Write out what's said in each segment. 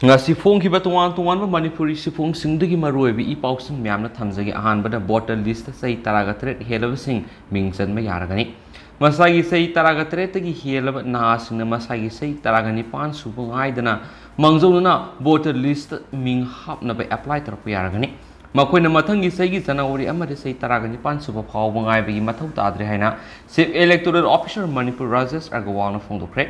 ngasi phong ki ba tuan tuan ba manipuri sifong singdagi maroi bi I pausing myamna thamjagi ahan bada voter list sai taraga threat helaba sing mingchan ma yaragani masagi sai taraga threat gi helaba na sing masagi sai taraga ni pan subu ngaidana mangjona voter list ming hapna ba apply tar pu yaragani makoina mathangi sai gi January amade sai taraga ni pan subu phaw ngai bi mathau tadre haina chief electoral officer Manipur Rajesh Agrawal na phongdokre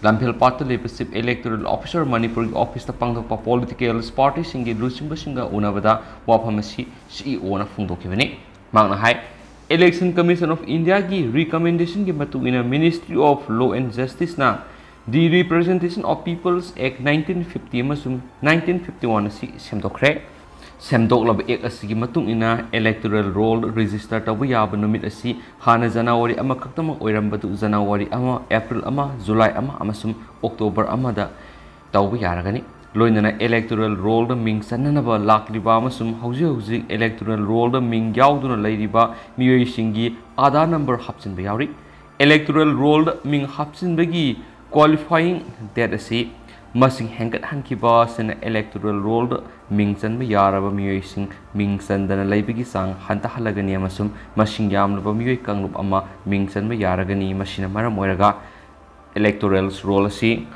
Lamphel Patta Chief Electoral Officer Manipur Office the Pangdokpa Political Party Singi Lusimba Singa Unavada Wapamasi CEO na Fungdokivani Magna High Election Commission of India gi recommendation gi matu in a Ministry of Law and Justice na the Representation of People's Act 1950 masum 1951 si semdokre semdok lab ek asigi matung ina electoral roll register tabu yaba numit asi hana January ama kaktama oirambatu January ama April ama July ama amasum October ama da tabu yaragani loinana electoral roll da ming sananaba lakliba amasum hauji electoral roll da ming yauduna leiriba miyoi singi Aadhaar number hapsin ba yauri electoral roll da ming hapsin bagi qualifying date asi masing hengat hankiba sena electoral roll mingchan ba yaraba miyoi sing mingchan dana leibigi sang hanta halagani amasum masing yamlaba miyoi kanglup ama mingchan ba yaragani masina maram oiraga electoral roll asi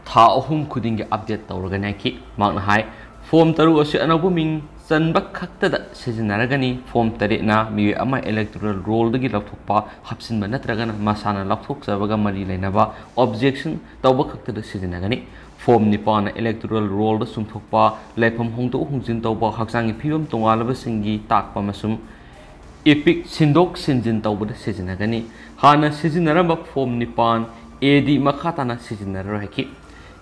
tha ahum khudingi update tawragani ki magna hai form taru asi anabu ming chanba khakta da sijinaragani form tare na miyoi ama electoral roll dagi lathokpa hapsinba natragana masana lathoksabaga mari leinaba objection tawba khakta da sijinagani form nipana electoral roll da sumthokpa lepham hongto hungjin tawba haksangi phibam tongalaba singi takpa masum epic sindok sinjin tawba da sijinagani hana sijinaraba form nipan edi makhatana sijinara haki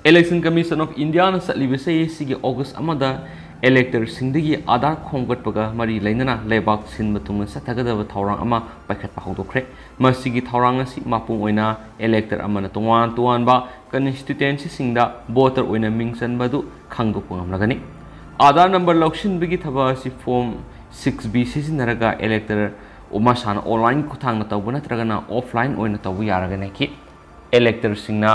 Election Commission of India na salibase sigi August amada elector singdagi Aadhaar khomgatpaga mari leinana lebak sin batungna sathagadaba thawrang ama paikhatpa hawdokre masigi thawrang asi mapung oina elector amana tongwan tuan ba constituency singda voter oina mingchan badu khangdokpa ngamlagani Aadhaar number lokshin bigi thaba asi form 6B sisinaraga elector umasana online kuthangna tawbana tragana offline oina tawu yaragane ki elector singna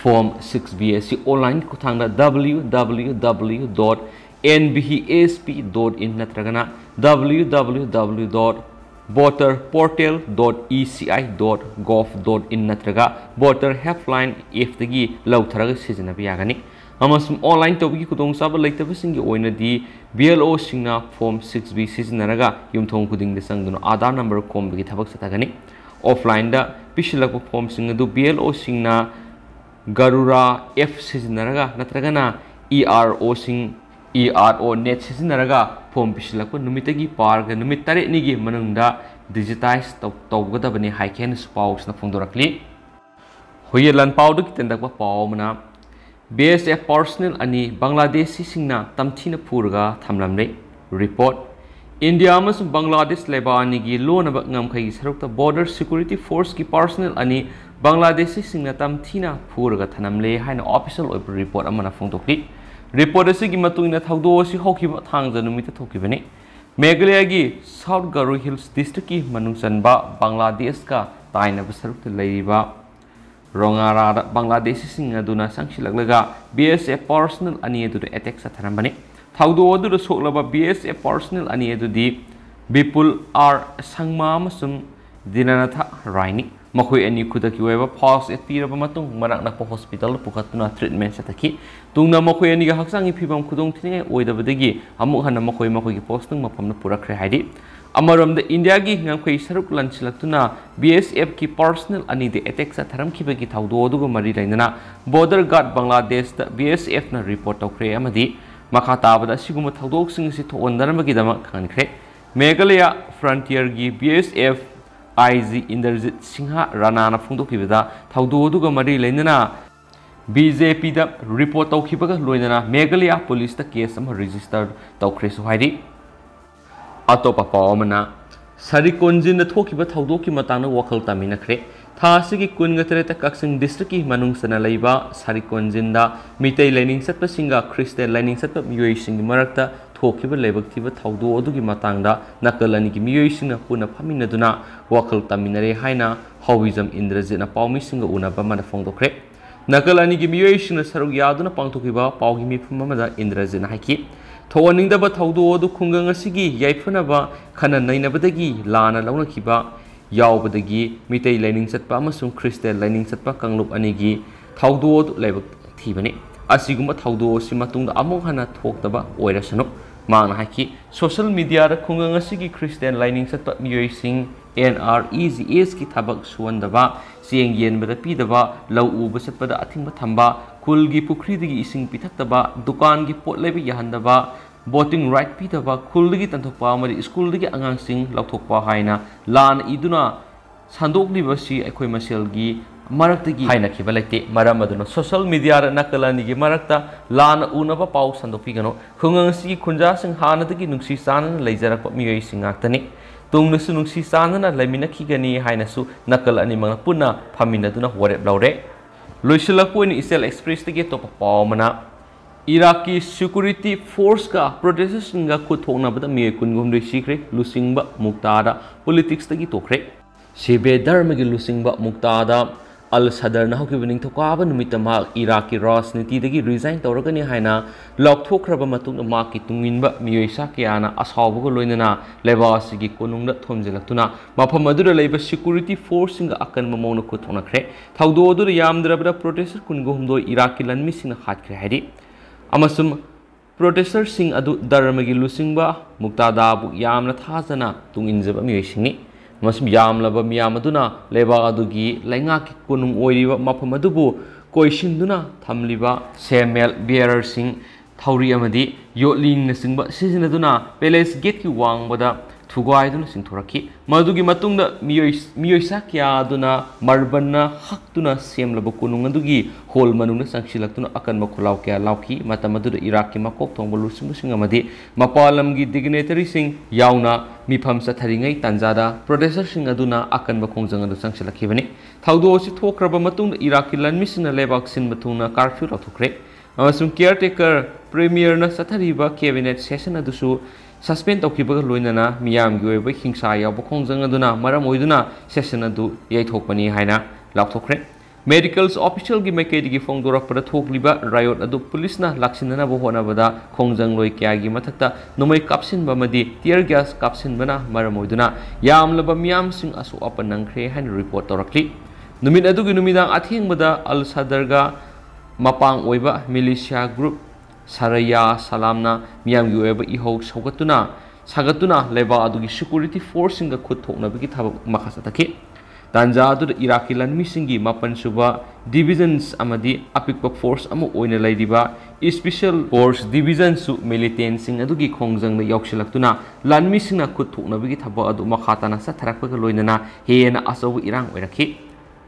form 6B asi online kuthangna www.nbhasp.in natragana www.voterportal.eci.gov.in natraga voter helpline if dagi lautharaga sijinabi yagani amasum online tawgi kudong saba laitaba singi oina di BLO singna form 6B sijinaraga yumthong kuding de sangduna Aadhaar number kom bagi thabak satagani offline da pisilakpa form singa du BLO singna Garura F sijinaraga natragana ERO sing ERO net sijinaraga form pisilakpa numitagi parga numit tare nigi manungda digitize tawgadabani haiken spouse na phongdorakli hoyelan pawdu kitendakpa pawmana BSF personnel ani Bangladeshi singna tamthina purga thamlamre report India amasung Bangladesh lebani gi lonaba ngamkhai sarukta border security force ki personnel ani Bangladeshi singna tamthina purga thanamle haina official oipa report amana phongtokli report asigi matungina thawdo asi hokhiba thangja numita thokibani Meghalaya gi South Garo Hills district ki manungchanba Bangladesh ka taina basarukta leiba Rongara Bangladeshi singa duna sangsilaglaga BSF personnel ani edu attack sa thanambani thawdo odu soklaba BSF personnel ani edu di Bipul R Sangma amasung Dinanatha Raini makhoi ani khudaki weba first aid piraba matung marakna po hospital pukhatuna treatment sataki tungna makhoi ani ga haksangi phibam khudong thine oidabadagi amuk hana makhoi gi postung mapamna purakre haidi amaramda India gi ngamkhoi saruk lanchilaktuna BSF ki personnel ani de attack sa tharam khibagi thawdo oduga mari lainana border guard Bangladesh da BSF na report tawkre amadi makha tabada siguma thawdok sing si thondaramagi dama khankre Meghalaya frontier gi BSF IG Inderjit Singha Rana na phongdokibada thawdo oduga mari lainana BJP da report tawkhibaga loinana Meghalaya police da case ama register tawkhre su haidi atopa pawmana Sarikonjin na thokiba thawdoki matangna wakhal taminakre thasigi kungatare ta kaksing district ki manung sana leiba Sarikonjin da mitei lining satpa singa Christian lining satpa miyoi singi marakta thokiba lebak thiba thawdo odugi matangda nakalani ki miyoi singna puna phaminaduna wakhal taminare haina Howism Indrajit na pawmi singa unaba mana phongdokre ꯅꯥꯀꯜ ꯑꯅꯤꯒꯤ ꯃꯤꯑꯣꯏꯁꯤꯡꯅ ꯁꯔꯨꯛ ꯌꯥꯗꯨꯅ ꯄꯥꯡꯊꯣꯛꯈꯤꯕ ꯄꯥꯎꯒꯤ ꯃꯤꯐꯝ ꯑꯃꯗ ꯏꯟꯗ꯭ꯔꯖꯤꯠꯅ ꯍꯥꯏꯈꯤ ꯊꯧꯑꯣꯏꯅꯤꯡꯗꯕ ꯊꯧꯗꯣꯛ ꯑꯗꯨ ꯈꯨꯡꯒꯪ ꯑꯁꯤꯒꯤ ꯌꯥꯏꯐꯅꯕ ꯈꯟꯅ ꯅꯩꯅꯕꯗꯒꯤ ꯂꯥꯟꯅ ꯂꯧꯅꯈꯤꯕ ꯌꯥꯎꯕꯗꯒꯤ ꯃꯤꯇꯩ ꯂꯥꯏꯅꯤꯡ ꯆꯠꯄ ꯑꯃꯁꯨꯡ ꯈ꯭ꯔꯤꯁꯇꯤꯌꯟ ꯂꯥꯏꯅꯤꯡ ꯆꯠꯄ ꯀꯥꯡꯂꯨꯞ ꯑꯅꯤꯒꯤ ꯊꯧꯗꯣꯛ ꯑꯗꯨ ꯂꯥꯏꯕꯛ ꯊꯤꯕꯅꯤ ꯑꯁꯤꯒꯨꯝꯕ ꯊꯧꯗꯣꯛ ꯑꯁꯤ ꯃꯇꯨꯡꯗ ꯑꯃꯨꯛ ꯍꯟꯅ ꯊꯣꯛꯇꯕ ꯑꯣꯏꯔꯁꯅꯨ ꯃꯥꯅ ꯍꯥꯏꯈꯤ ꯁꯣꯁꯤꯌꯦꯜ ꯃꯤꯗꯤꯌꯥꯗ ꯈꯨꯡꯒꯪ ꯑꯁꯤꯒꯤ ꯈ꯭ꯔꯤꯁꯇꯤꯌꯟ ꯂꯥꯏꯅꯤꯡ ꯆꯠꯄ ꯃꯤꯑꯣꯏꯁꯤꯡ NREGSꯀꯤ ꯊꯕꯛ ꯁꯨꯍꯟꯗꯕ ꯆꯦꯡ ꯌꯦꯟꯕꯗ ꯄꯤꯗꯕ ꯂꯧ ꯎꯕ ꯆꯠꯄꯗ ꯑꯊꯤꯡꯕ ꯊꯝꯕ ꯈꯨꯜꯒꯤ ꯄꯨꯈ꯭ꯔꯤꯗꯒꯤ ꯏꯁꯤꯡ ꯄꯤꯊꯛꯇꯕ ꯗꯨꯀꯥꯟꯒꯤ ꯄꯣꯠ ꯂꯩꯕ ꯌꯥꯍꯟꯗꯕ voting right ꯄꯤꯗꯕ ꯈꯨꯜꯗꯒꯤ ꯇꯟꯊꯣꯛꯄ ꯑꯃꯗꯤ ꯁ꯭ꯀꯨꯜꯗꯒꯤ ꯑꯉꯥꯡꯁꯤꯡ ꯂꯧꯊꯣꯛꯄ ꯍꯥꯏꯅ ꯂꯥꯟ ꯏꯗꯨꯅ ꯁꯟꯗꯣꯛꯂꯤꯕꯁꯤ ꯑꯩꯈꯣꯏ ꯃꯁꯦꯜꯒꯤ ꯃꯔꯛꯇꯒꯤ ꯍꯥꯏꯅꯈꯤꯕ ꯂꯩꯇꯦ ꯃꯔꯝ ꯑꯗꯨꯅ ꯁꯣꯁꯤꯌꯦꯜ ꯃꯤꯗꯤꯌꯥꯗ ꯅꯥꯀꯜ ꯑꯅꯤꯒꯤ ꯃꯔꯛꯇ ꯂꯥꯟꯅ ꯎꯅꯕ ꯄꯥꯎ ꯁꯟꯗꯣꯛꯄꯤꯒꯅꯨ ꯈꯨꯡꯒꯪ ꯑꯁꯤꯒꯤ ꯈꯨꯟꯖꯥꯁꯤꯡ ꯍꯥꯟꯅꯗꯒꯤ ꯅꯨꯡꯁꯤ ꯆꯥꯟꯅꯅ ꯂꯩꯖꯔꯛꯄ ꯃꯤꯑꯣꯏꯁꯤꯡ ꯉꯥꯛꯇꯅꯤ ꯇꯨꯡꯗꯁꯨ ꯅꯨꯡꯁꯤ ꯆꯥꯟꯅꯅ ꯂꯩꯃꯤꯟꯅꯈꯤꯒꯅꯤ ꯍꯥꯏꯅꯁꯨ ꯅꯥꯀꯜ ꯑꯅꯤꯃꯛꯅ ꯄꯨꯟꯅ ꯐꯝꯃꯤꯟꯅꯗꯨꯅ ꯋꯥꯔꯦꯞ ꯂꯧꯔꯦ ꯂꯣꯏꯁꯤꯜꯂꯛꯄ ꯑꯣꯏꯅ ꯏꯆꯦꯜ ꯑꯦꯛꯁꯄ꯭ꯔꯦꯁꯇꯒꯤ ꯑꯇꯣꯞꯄ ꯄꯥꯎ ꯑꯃꯅ इराकी सिक्योरिटी फोर्स का प्रोटेस्टर्स खुद थोनबद मियोय 19 सिखरे लुसिंगबा मुक्तादा पॉलिटिक्स तगी तोखरे सिबे धर्म की लुसिंगबा मुक्तादा अल सदर ना होकिब निंथोकाबा नुमित मा इराकी राजनीति दगी रिजाइन तौरगनी हाइना लौथोखरबा मतुंग मा की तुंगिनबा मियोय साकियाना असावबगो लोइनना लेबासिगी कोनुंगदा थोमजिलक्तुना मफम अदुरा लेबा सिक्योरिटी फोर्स सिंग अकन ममौना खुद थोनखरे थौदो अदुरा यामद्रबदा प्रोटेस्टर 19 इराकी लनमिसिंग हाटखरे हाइदि अमसुम प्रोटेस्टर सिंग अदु धर्मगी लुसिंगबा मुक्तादाबु यामना थाजना तुंगिनजबा मियोयसिंगनि मसुम यामलबा मियाम अदुना लेबा अदुगी लैंगाकी कोनुंग ओइरिबा मफम अदुबु कोइसिनदुना थमलिबा सेमेल बियरर सिंग थौरी अमदी योलिंग नसिंगबा सिजनदुना पैलेस गेट की वांगबदा थुगाइदुना सिंथोरखी मदुगी मतुंगदा मियोयसा क्यादुना मरबन्ना हक्तुना सेमलबा कोनुंग अदुगी होल मनुंगना संगसिलक्तुना अकनबा खुलाव क्या लाउखी मतम अदुदा इराकी मकोक थोंगबा लुसिंगसिंग अमदी मपालमगी डिग्नेटरी सिंग याउना मिफम चथरिङै तंजादा प्रोटेस्टर सिंग अदुना अकनबा खोंजंग अदु संगसिलखिबनि थौदोसि थोखरबा मतुंगदा इराकी लनमिसिंगना लेबाक सिनबा थुंगना कर्फ्यू लौथोखरे अमसुंग केयरटेकर प्रीमियरना चथरिबा कैबिनेट सेशन अदुसु सस्पेंड तौखिबगा लोइनना मियामगी ओइबा हिंसा यावबा खोंजंग अदुना मरम ओइदुना सेशन अदु याइथोकपनि हाइना लाउथोखरे मेडिकल्स ऑफिशियल की मैकेदी फोंदोरकपदा थोकलिबा रायोट अदु पुलिसना लाक्सिननाबो होनाबदा खोंजंग लोइ क्यागी मथक्ता नुमै कापसिनबा मदि टियर गैस कापसिनबना मरम ओइदुना यामलबा मियामसिंग असु अपन नंखरे हाइन रिपोर्ट तौरकली नुमित अदुगी नुमिदां अथेंगबदा अल सदरगा मपांग ओइबा मिलिशिया ग्रुप सरया सलामना मियामगी ओइबा इहौ सौगतुना सागतुना लेबा अदुगी सिक्योरिटी फोर्स सिंग खुद थोकनबगी थबक मखासा तखि तांजा अदुदा इराकी लनमिसिंगी मापन सुबा डिविजन्स अमदी अपिकपा फोर्स अमु ओइना लैदिबा स्पेशल फोर्स डिविजन सु मिलिटेंट सिंग अदुगी खोंजंगना याउसिलक्तुना लनमिसिंगना खुद थोकनबगी थबक अदु मखाताना सथरकपगा लोइनना हेना असौब इरांग ओइरखि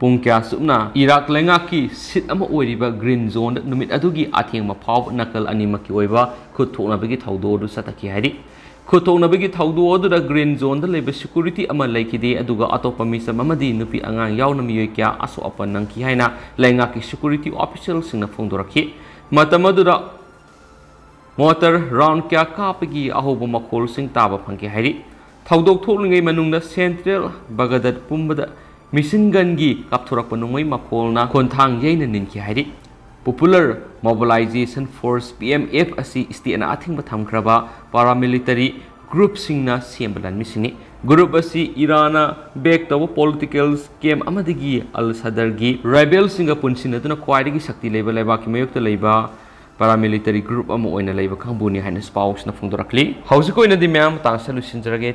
पुंग क्या सुना इराक लेंगाकी सिट अमा ओइरिबा ग्रीन जोन नुमित अदुगी आथेंगमा फाव नकल अनिमकी ओइबा खुद थोकनबगी थौदो अदु सतकी हाइदि खुद थोकनबगी थौदो अदुदा ग्रीन जोन दा लेबा सिक्योरिटी अमा लैखिदे अदुगा अतोपा मिसम अमदी नुपी आंगांग यावना मियोय क्या असो अपन नंकी हाइना लेंगाकी सिक्योरिटी ऑफिशियल सिंगना फोंदोरखि मतम अदुदा मोटर राउंड क्या कापगी अहोबो मखोल सिंग ताबा फंके हाइदि थौदोक थोकलिङै मनुंगदा सेंट्रल बगदत पुंबदा मिसिनगनगी कापथोरक नुंगै मखोलना खोनथांग यैना निनखि हाइदि पॉपुलर मोबिलाइजेशन फोर्स PMF असि स्टेटना अथिंग थमख्रबा पारामिलिटरी ग्रुप सिंगना सेमबलन मिसिनी ग्रुप असि इराना बेक तब पॉलिटिकल स्केम अमदगी अल सदरगी रेबेल सिंगा पुनसिनदुना ख्वाइदगी शक्ति लेबा लेबाकी मयुक्त लेबा paramilitary group अमु ओइना लेबा खंबुनी हाइना स्पाउसना फोंदोरखली हौजिक ओइनादि म्याम तांसा लुसिनजरगे